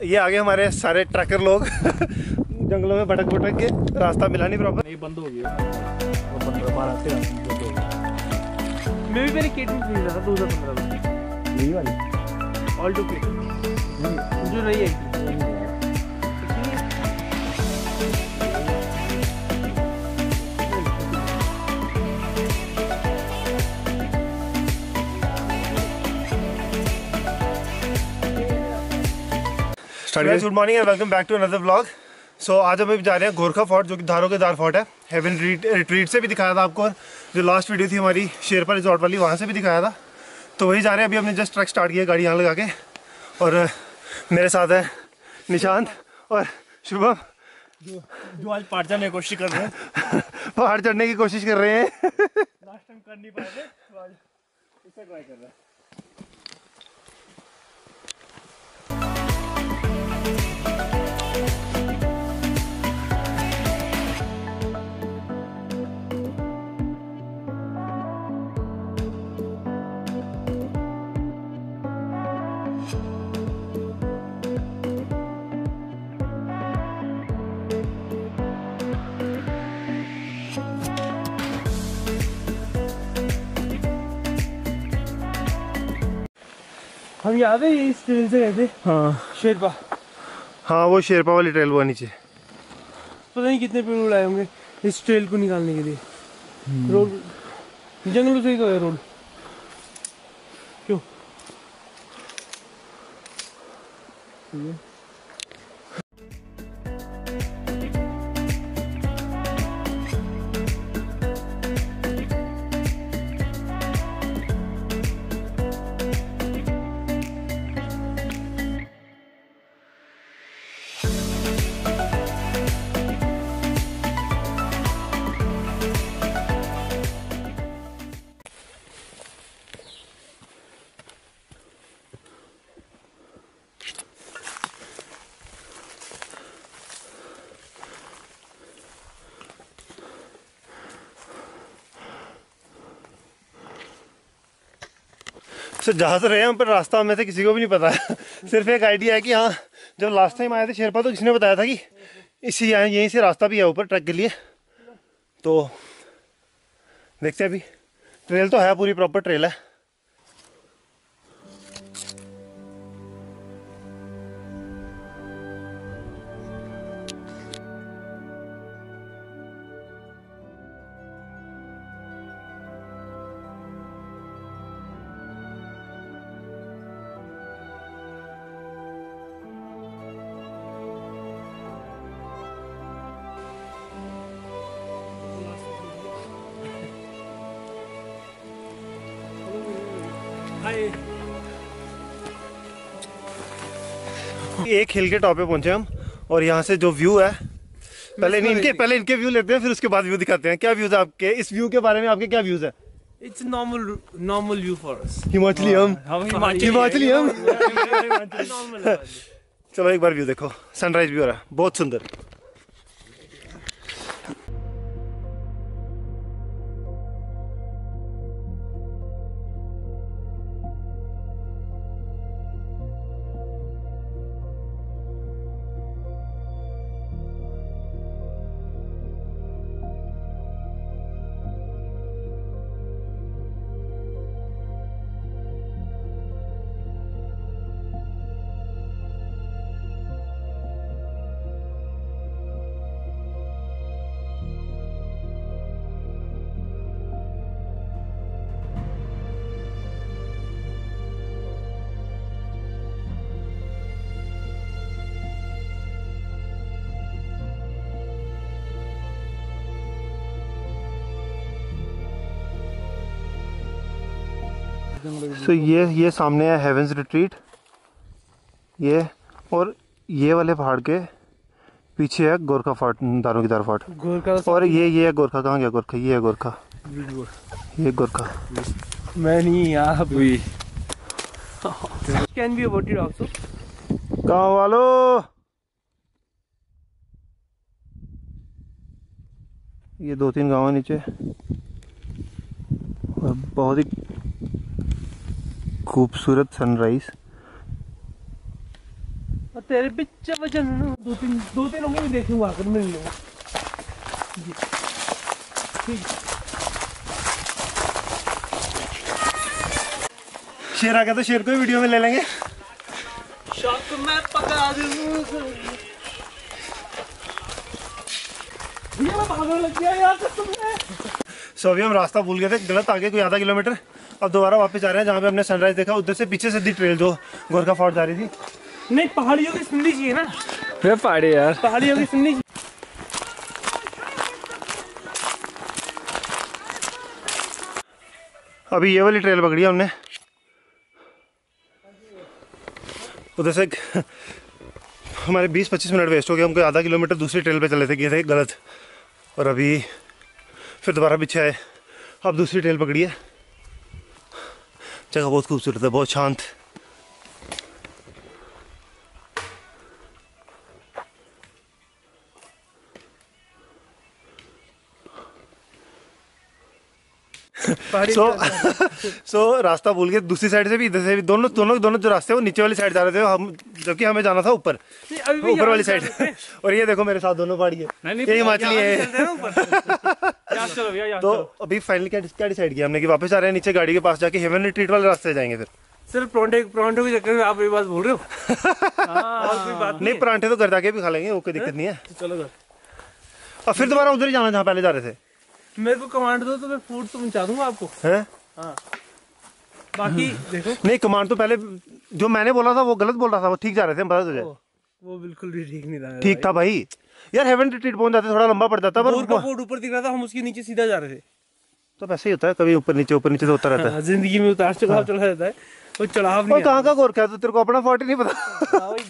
ये आगे हमारे सारे ट्रैकर लोग जंगलों में भटक भटक के रास्ता मिला नहीं प्रॉपर। नहीं बंद हो गया। मैं भी मेरी किट में खरीदा था 2015 में, यही वाली ऑल टू किट जो नहीं है। Good morning and welcome back to another vlog. So आज हम जा रहे हैं गोरखा फोर्ट, जो कि धारों के दार फोर्ट है। हेवन रिट्रीट से भी दिखाया था आपको, और जो लास्ट वीडियो थी हमारी शेरपा रिजॉर्ट वाली, वहाँ से भी दिखाया था। तो वही जा रहे हैं। अभी हमने जस्ट ट्रक स्टार्ट किया, गाड़ी यहाँ लगा के। और मेरे साथ है निशांत और शुभम, जो आज पहाड़ चढ़ने की कोशिश कर रहे हैं। पहाड़ चढ़ने की कोशिश कर रहे हैं। लास्ट टाइम कर नहीं पाए थे, तो आज इसे ट्राई कर रहे हैं। हम याद है ये इस ट्रेन से गए थे। हाँ शेरपा, हाँ, वो शेरपा वाली ट्रेल हुआ नीचे। पता नहीं कितने पेड़ उड़ाए होंगे इस ट्रेल को निकालने के लिए। रोड जंगलों से ही तो है रोड। क्यों? सर जहाँ से रहे हैं हम, पर रास्ता में से किसी को भी नहीं पता है। सिर्फ एक आइडिया है कि हाँ, जब लास्ट टाइम आए थे शेरपा, तो किसी ने बताया था कि इसी यहीं से रास्ता भी है ऊपर ट्रैक के लिए। तो देखते हैं, अभी ट्रेल तो है, पूरी प्रॉपर ट्रेल है। एक हिल के टॉप पे पहुंचे हम, और यहाँ से जो व्यू है, पहले इनके व्यू लेते हैं, फिर उसके बाद व्यू दिखाते हैं। क्या व्यूज है आपके? इस व्यू के बारे में आपके क्या व्यूज है? It's normal view for us. Himachali हम। Normal. चलो एक बार व्यू देखो, सनराइज भी हो रहा है, बहुत सुंदर। सो ये सामने है हेवंस रिट्रीट, ये, और ये वाले पहाड़ के पीछे है गोरखा फोर्ट, दारों की दार फोर्ट। गोरखा, और ये है गोरखा। कहाँ गया गोरखा? ये है गोरखा, ये गोरखा। मैं नहीं यहाँ भी। Can be about it also. गाँव वालों, ये 2-3 गाँव है नीचे, और बहुत ही खूबसूरत सनराइज। तेरे पिक्चर वजन दो तीन होंगे, देखूंगा आकर मिल लूंगा। ठीक। शेर आ गया तो शेर को भी वीडियो में ले लेंगे। शौक मैं पका दूं। भागने लग गया यार तुमने। सो अभी हम रास्ता भूल गए थे, गलत आगे कोई आधा किलोमीटर। अब दोबारा वापस आ रहे हैं जहाँ पे हमने सनराइज देखा, उधर से पीछे सीधी ट्रेल जो गोरखा फोर्ट जा रही थी। नहीं, पहाड़ियों की सुननी चाहिए ना। वे पहाड़ी यार, पहाड़ियों की सुननी चाहिए। अभी ये वाली ट्रेल पकड़ी है हमने, उधर से हमारे 20-25 मिनट वेस्ट हो गए। हमको आधा किलोमीटर दूसरी ट्रेल पे चले थे, गए थे गलत, और अभी फिर दोबारा पीछे आए। अब दूसरी ट्रेल पकड़ी है। जगह बहुत खूबसूरत है, बहुत शांत। सो रास्ता भूल गए। दूसरी साइड से भी, इधर से भी, दोनों जो रास्ते वो नीचे वाली साइड जा रहे थे हम, जबकि हमें जाना था ऊपर वाली साइड। और ये देखो मेरे साथ दोनों पहाड़ी है, ये हिमाचली है। तो अभी फाइनली क्या डिसाइड किया हमने कि वापस आ रहे हैं नीचे, गाड़ी के पास जाके हेवन रिट्रीट वाले रास्ते जाएंगे। फिर सिर्फ परांठे के चक्कर में आप ये बात बोल रहे हो? और कोई बात नहीं, परांठे तो घर जाके भी खा लेंगे, वो कोई दिक्कत नहीं है। चलो घर। और फिर दोबारा उधर ही जाना जहाँ पहले जा रहे थे। मेरे को कमांड दो तो मैं फूड तो पहुंचा दूंगा आपको। हैं? हाँ। बाकी देखो, नहीं, कमांड तो पहले जो मैंने बोला था वो गलत बोल रहा था, वो ठीक जा रहे थे, बता तुझे। वो बिल्कुल भी ठीक नहीं था। ठीक था भाई यार, हेवन रिट्रीट पहुंच जाते थोड़ा लंबा पड़ जाता, पर फूड ऊपर दिख रहा था, हम उसके नीचे सीधा जा रहे थे। तो वैसे ही होता है, कभी ऊपर नीचे तो होता रहता है। जिंदगी में उतार चढ़ाव चला रहता है, वो चढ़ाव नहीं। कहाँ का गोरखा है तो तेरे को अपना फोर्ट ही नहीं पता?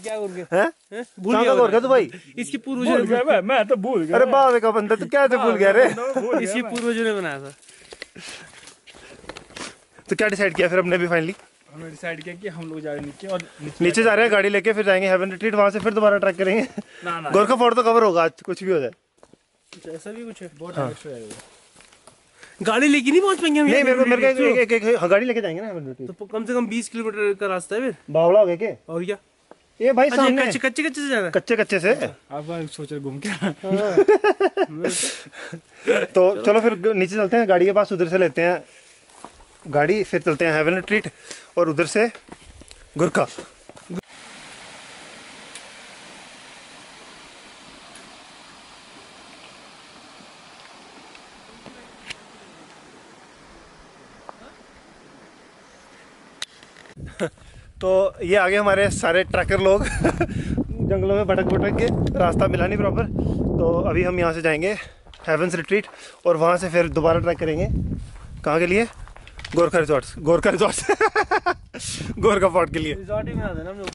क्या गोरखा है? कहाँ का गोरखा तू भाई? इसके पूर्वजों ने, मैं तो भूल गया। अरे बाबे का बंदा, तू कैसे भूल गया रे? इसके पूर्वजों ने बनाया था। तो क्या डिसाइड किया फिर हमने भी फाइनली? हमने डिसाइड किया कि हम लोग जा रहे हैं नीचे, और नीचे जा रहे हैं गाड़ी लेके, फिर जाएंगे हेवन रिट्रीट, वहां से फिर दोबारा ट्रैक करेंगे। ना गोरखा फोर्ट तो कवर होगा आज, कुछ भी हो जाए। ऐसा भी कुछ है, बहुत एक्स्ट्रा है। गाड़ी लेके नहीं पहुंच पाएंगे हम। नहीं, मेरे को एक गाड़ी लेके जाएंगे ना हेवन रिट्रीट। तो कम से कम 20 किलोमीटर का रास्ता है फिर। बावला हो गया क्या? और क्या? ये भाई सामने कच्चे से जाना है। कच्चे से। आप सोच रहे घूम के तो चलो फिर नीचे चलते हैं गाड़ी के पास, उधर से लेते हैं गाड़ी, फिर चलते हैं हेवन रिट्रीट और उधर से गोरखा। तो ये आगे हमारे सारे ट्रैकर लोग जंगलों में भटक के, रास्ता मिला नहीं प्रॉपर। तो अभी हम यहाँ से जाएंगे हेवंस रिट्रीट, और वहाँ से फिर दोबारा ट्रैक करेंगे। कहाँ के लिए? गोरखा रिजॉर्ट्स गोरखा फोर्ट के लिए। रिजॉर्ट ही बना देना हम लोग।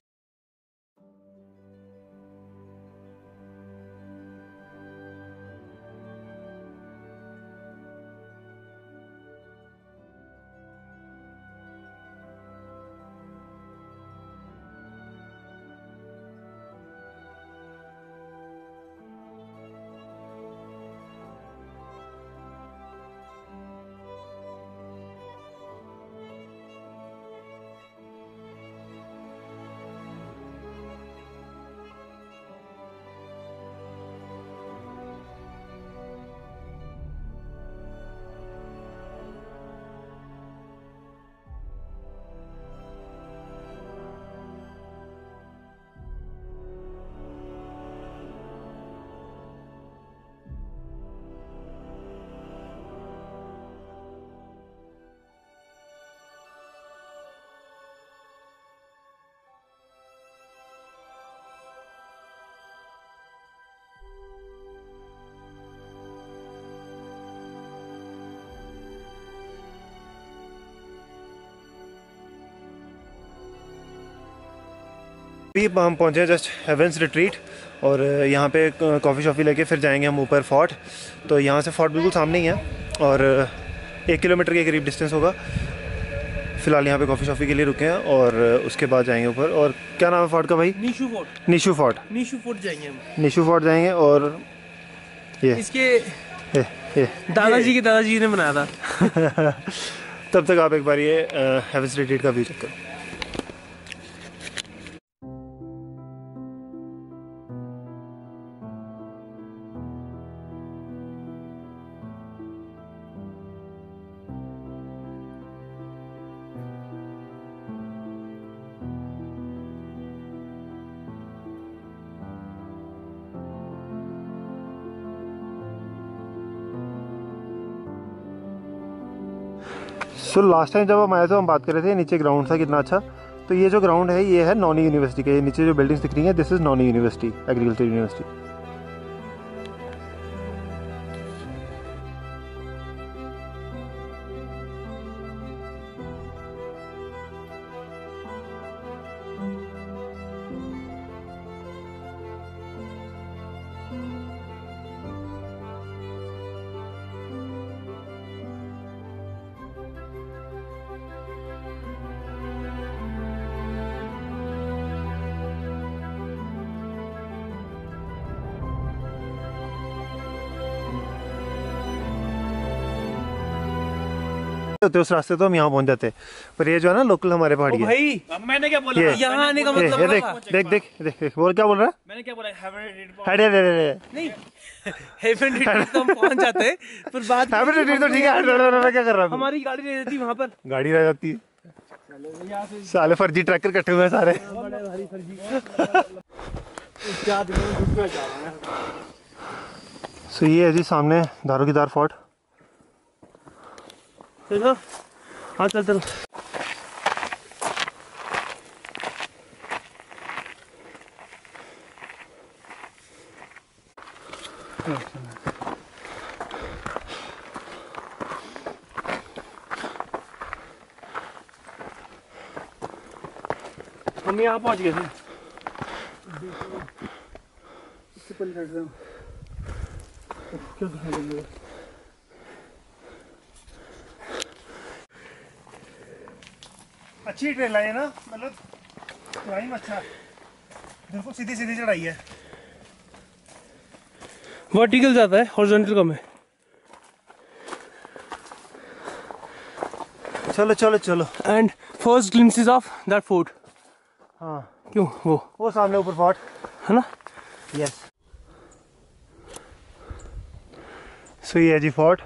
अभी हम पहुँचे हैं जस्ट हेवंस रिट्रीट, और यहाँ पे कॉफ़ी शॉफ़ी लेके फिर जाएंगे हम ऊपर फोर्ट। तो यहाँ से फोर्ट बिल्कुल सामने ही है, और 1 किलोमीटर के करीब डिस्टेंस होगा। फ़िलहाल यहाँ पे कॉफ़ी शॉफ़ी के लिए रुके हैं, और उसके बाद जाएंगे ऊपर। और क्या नाम है फोर्ट का भाई? नीशू फोर्ट। नीशू फोर्ट जाएंगे हम। नीशू फोर्ट जाएंगे। और ये इसके दादाजी के दादाजी ने बनाया था। तब तक आप एक बार ये हेवंस रिट्रीट का व्यू चेक करो। सो लास्ट टाइम जब हम आए तो हम बात कर रहे थे नीचे ग्राउंड था कितना अच्छा। तो ये जो ग्राउंड है ये है नॉनी यूनिवर्सिटी का। ये नीचे जो बिल्डिंग्स दिख रही हैं this is Noni university, agriculture university. होते उस रास्ते तो हम यहाँ पहुंच जाते, पर ये जो है ना लोकल हमारे पहाड़ी है। भाई मैंने क्या बोला? यहाँ आने का मतलब ये देख देख देख देख बोल क्या बोल रहा है। मैंने क्या बोला? नहीं हेवन रिट्रीट तो हम पहुंच जाते हैं, पर बाद में तो ठीक है, क्या कर रहा है हमारी गाड़ी रह जाती वहाँ पर। गाड़ी रह जाती है। साले फर्जी ट्रैकर इकट्ठे हुए हैं सारे। बड़े भारी फर्जी। सो ये है जी सामने दारोगीदार फोर्ट। चलो हाँ चल चलो। हम यहाँ पहुँच गए थे। क्या दिखाई अच्छी ट्रेल है ना, मतलब क्लाइम अच्छा, बिल्कुल सीधी सीधी चढ़ाई है। वर्टिकल ज़्यादा है, हॉरिजॉन्टल कम है। चलो चलो चलो। And first glimpses of that fort. हाँ क्यों वो सामने ऊपर फोर्ट है ना। यस। सो ये है जी फोर्ट।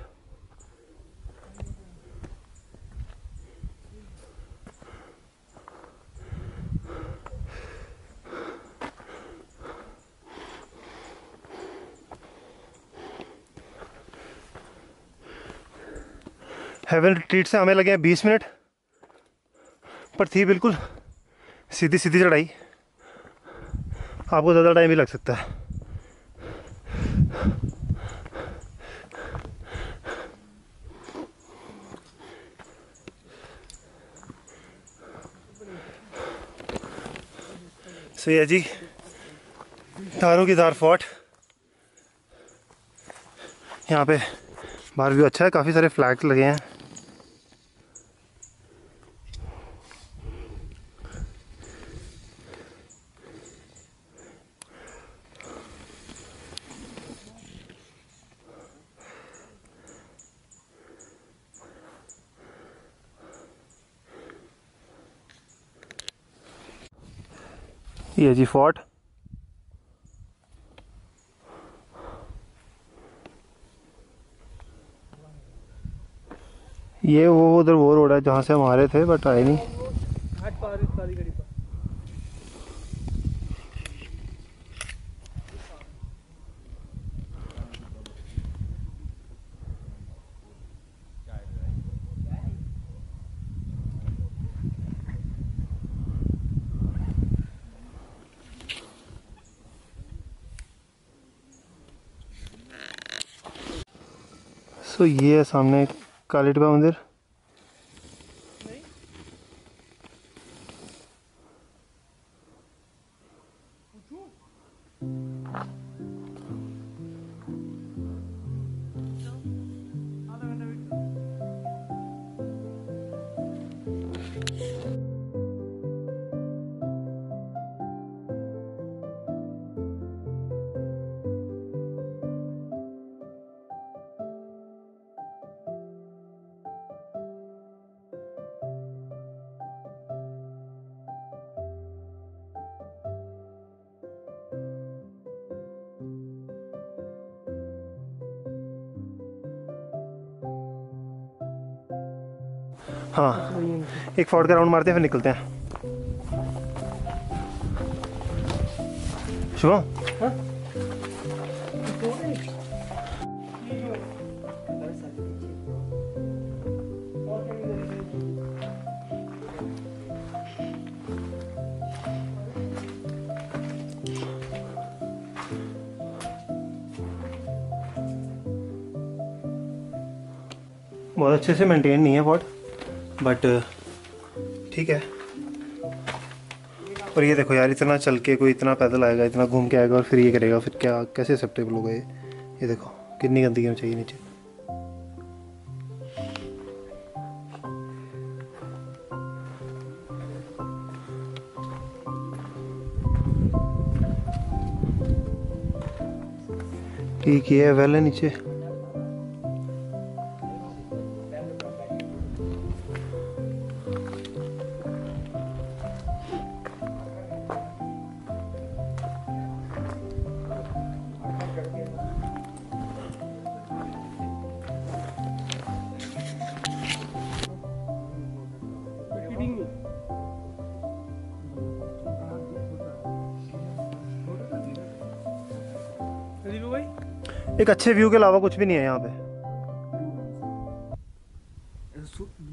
हेवन रिट्रीट से हमें लगे हैं 20 मिनट, पर थी बिल्कुल सीधी सीधी चढ़ाई। आपको ज़्यादा टाइम भी लग सकता है। सो ये जी दारोगीदार फोर्ट। यहाँ पे बाहर व्यू अच्छा है, काफ़ी सारे फ्लैग्स लगे हैं। ये जी फोर्ट। ये वो उधर वो रोड है जहाँ से हम आ रहे थे बट आए नहीं। सो ये है सामने काली टिब्बा मंदिर। हाँ एक फोर्ट का राउंड मारते हैं फिर निकलते हैं। शुभम बहुत अच्छे से मेंटेन नहीं है फोर्ट, बट ठीक है। और ये देखो यार, इतना चल के कोई इतना पैदल आएगा, इतना घूम के आएगा और फिर ये करेगा, फिर क्या कैसे एक्सेप्टेबल होगा ये देखो कितनी गंदगी में चाहिए नीचे। ठीक है, वेल है नीचे। एक अच्छे व्यू के अलावा कुछ भी नहीं है यहाँ पे।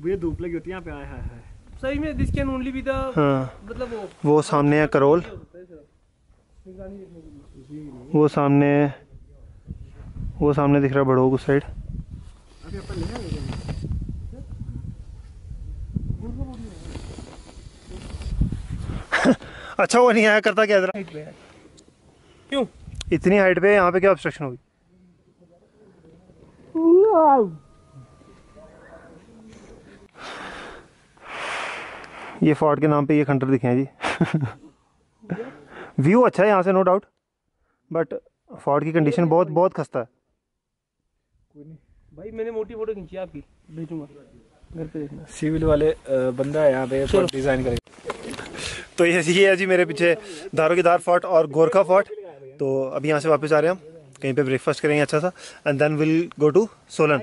ये धूप लगी होती है यहाँ पे। आया है सही में this can only be the, हाँ, मतलब वो सामने है करोल, वो सामने दिख रहा है बड़ोग उस साइड। अच्छा वो नहीं आया करता क्या इधर? क्यों इतनी हाइट पे यहाँ पे क्या ऑब्स्ट्रक्शन होगी? ये फोर्ट के नाम पे ये खंडर दिखे हैं जी। व्यू अच्छा है यहाँ से, नो डाउट, बट फोर्ट की कंडीशन बहुत बहुत खस्ता है। भाई मैंने मोटी फोटो खींची आपकी, भेजूंगा घर पे देखना। सिविल वाले बंदा है यहाँ पे डिजाइन करेंगे। तो ये है जी मेरे पीछे दारोगीदार फोर्ट और गोरखा फोर्ट। तो अभी यहाँ से वापस आ रहे हैं हम, कहीं पे ब्रेकफास्ट करेंगे अच्छा सा, and then will go to Solan.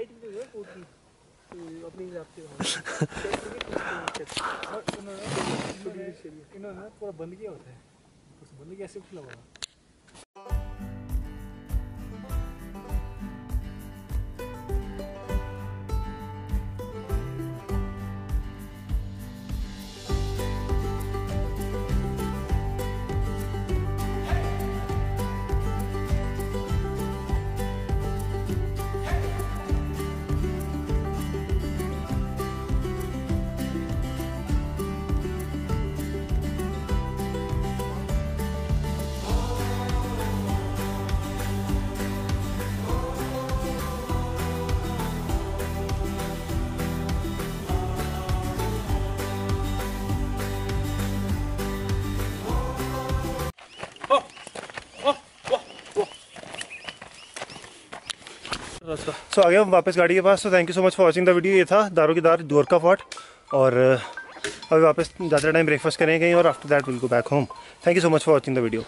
इन्होंने पूरा बंद किया होता है, बंद कैसे खुला हुआ? सो आ गए हम वापस गाड़ी के पास। तो thank you so much for watching the video. ये था दारोगीदार गोरखा फोर्ट, और अभी वापस ज़्यादा टाइम ब्रेकफास्ट करेंगे कहीं, और after that will go back home. Thank you so much for watching the video.